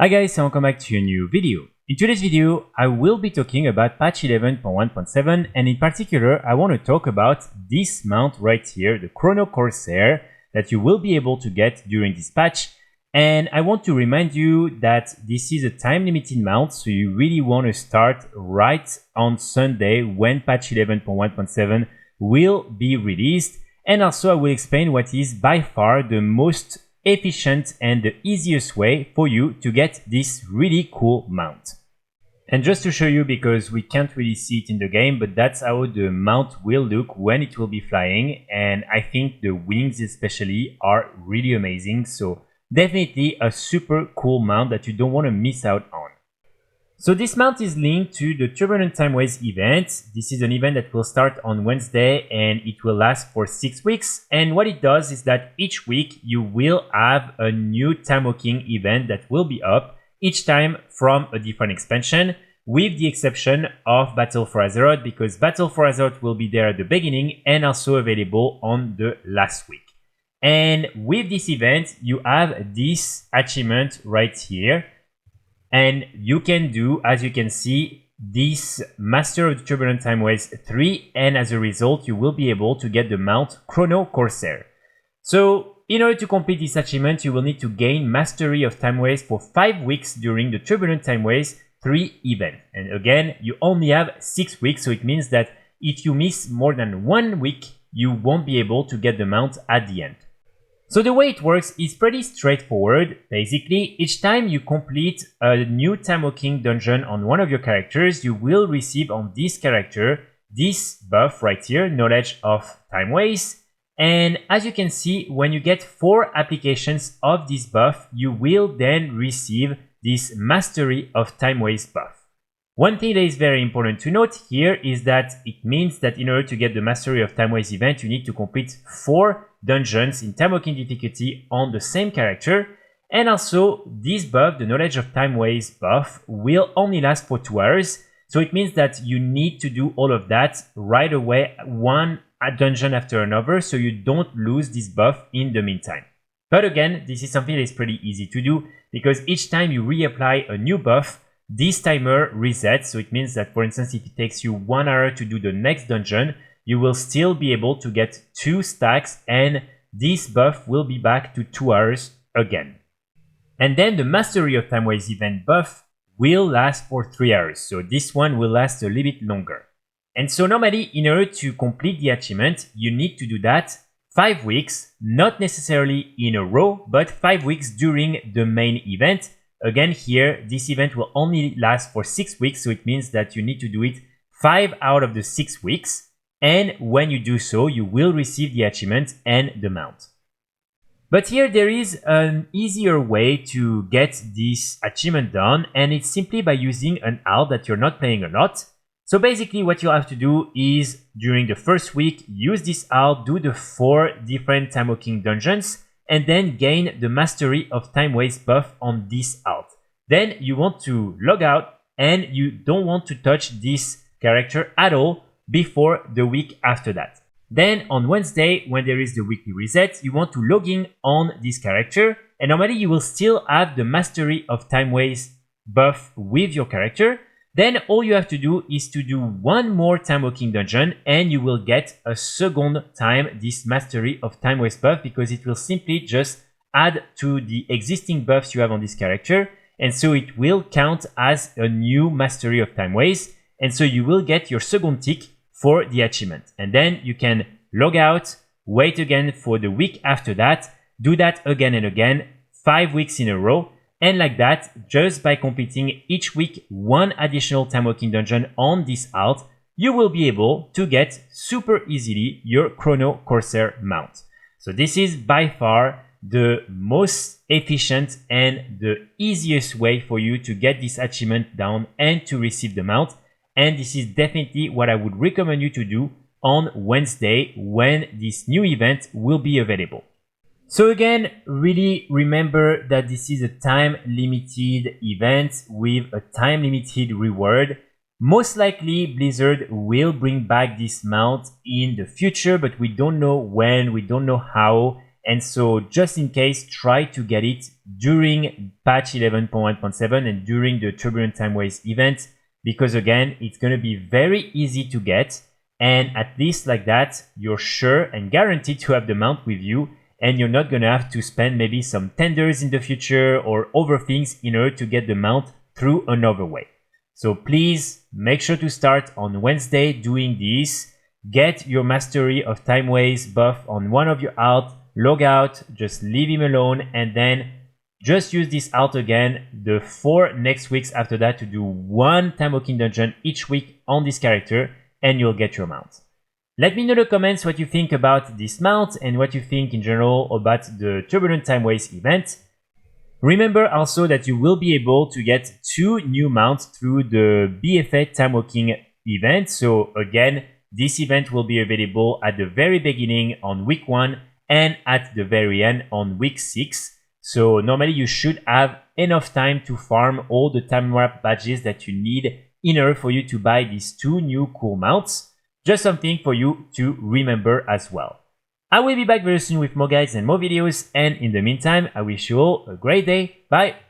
Hi guys, and welcome back to a new video. In today's video, I will be talking about patch 11.1.7, and in particular, I want to talk about this mount right here, the Chrono Corsair, that you will be able to get during this patch. And I want to remind you that this is a time-limited mount, so you really want to start right on Sunday when patch 11.1.7 will be released. And also I will explain what is by far the most efficient and the easiest way for you to get this really cool mount. And just to show you, because we can't really see it in the game, but that's how the mount will look when it will be flying, and I think the wings especially are really amazing, so definitely a super cool mount that you don't want to miss out on. So this mount is linked to the Turbulent Timeways event. This is an event that will start on Wednesday and it will last for 6 weeks. And what it does is that each week you will have a new Timewalking event that will be up, each time from a different expansion, with the exception of Battle for Azeroth, because Battle for Azeroth will be there at the beginning and also available on the last week. And with this event, you have this achievement right here. And you can do, as you can see, this Master of the Turbulent Timeways 3, and as a result, you will be able to get the mount Chrono Corsair. So, in order to complete this achievement, you will need to gain Mastery of Timeways for 5 weeks during the Turbulent Timeways 3 event. And again, you only have 6 weeks, so it means that if you miss more than 1 week, you won't be able to get the mount at the end. So the way it works is pretty straightforward. Basically, each time you complete a new Timewalking dungeon on one of your characters, you will receive on this character this buff right here, Knowledge of Timeways. And as you can see, when you get 4 applications of this buff, you will then receive this Mastery of Timeways buff. One thing that is very important to note here is that it means that in order to get the Mastery of Timeways event, you need to complete 4 dungeons in Timewalking difficulty on the same character. And also, this buff, the Knowledge of Timeways buff, will only last for 2 hours. So it means that you need to do all of that right away, one dungeon after another, so you don't lose this buff in the meantime. But again, this is something that is pretty easy to do, because each time you reapply a new buff, this timer resets. So it means that, for instance, if it takes you 1 hour to do the next dungeon, you will still be able to get 2 stacks, and this buff will be back to 2 hours again. And then the Mastery of Timeways event buff will last for 3 hours. So this one will last a little bit longer. And so normally, in order to complete the achievement, you need to do that 5 weeks, not necessarily in a row, but 5 weeks during the main event. Again, here, this event will only last for 6 weeks, so it means that you need to do it 5 out of the 6 weeks. And when you do so, you will receive the achievement and the mount. But here there is an easier way to get this achievement done, and it's simply by using an alt that you're not playing a lot. So basically what you'll have to do is, during the first week, use this alt, do the 4 different Timewalking dungeons, and then gain the Mastery of Timeways buff on this alt. Then you want to log out, and you don't want to touch this character at all before the week after that. Then on Wednesday, when there is the weekly reset, you want to log in on this character, and normally you will still have the Mastery of Timeways buff with your character. Then all you have to do is to do 1 more Timewalking dungeon, and you will get a second time this Mastery of Timeways buff, because it will simply just add to the existing buffs you have on this character, and so it will count as a new Mastery of Timeways, and so you will get your second tick for the achievement. And then you can log out, wait again for the week after that, do that again and again, 5 weeks in a row. And like that, just by completing each week 1 additional Timewalking dungeon on this alt, you will be able to get super easily your Chrono Corsair mount. So this is by far the most efficient and the easiest way for you to get this achievement down and to receive the mount. And this is definitely what I would recommend you to do on Wednesday when this new event will be available. So again, really remember that this is a time-limited event with a time-limited reward. Most likely Blizzard will bring back this mount in the future, but we don't know when, we don't know how, And so just in case, try to get it during patch 11.1.7 and during the Turbulent Timeways event, because again, it's going to be very easy to get. And at least like that, you're sure and guaranteed to have the mount with you, and you're not going to have to spend maybe some tenders in the future or other things in order to get the mount through another way. So please make sure to start on Wednesday doing this. Get your Mastery of Timeways buff on one of your alt, log out, just leave him alone, and then just use this alt again the 4 next weeks after that to do 1 Timewalking dungeon each week on this character, and you'll get your mount. Let me know in the comments what you think about this mount and what you think in general about the Turbulent Timeways event. Remember also that you will be able to get 2 new mounts through the BFA Timewalking event. So again, this event will be available at the very beginning on week 1 and at the very end on week 6. So normally you should have enough time to farm all the time warp badges that you need in order for you to buy these 2 new cool mounts. Just something for you to remember as well. I will be back very soon with more guides and more videos, and in the meantime, I wish you all a great day. Bye!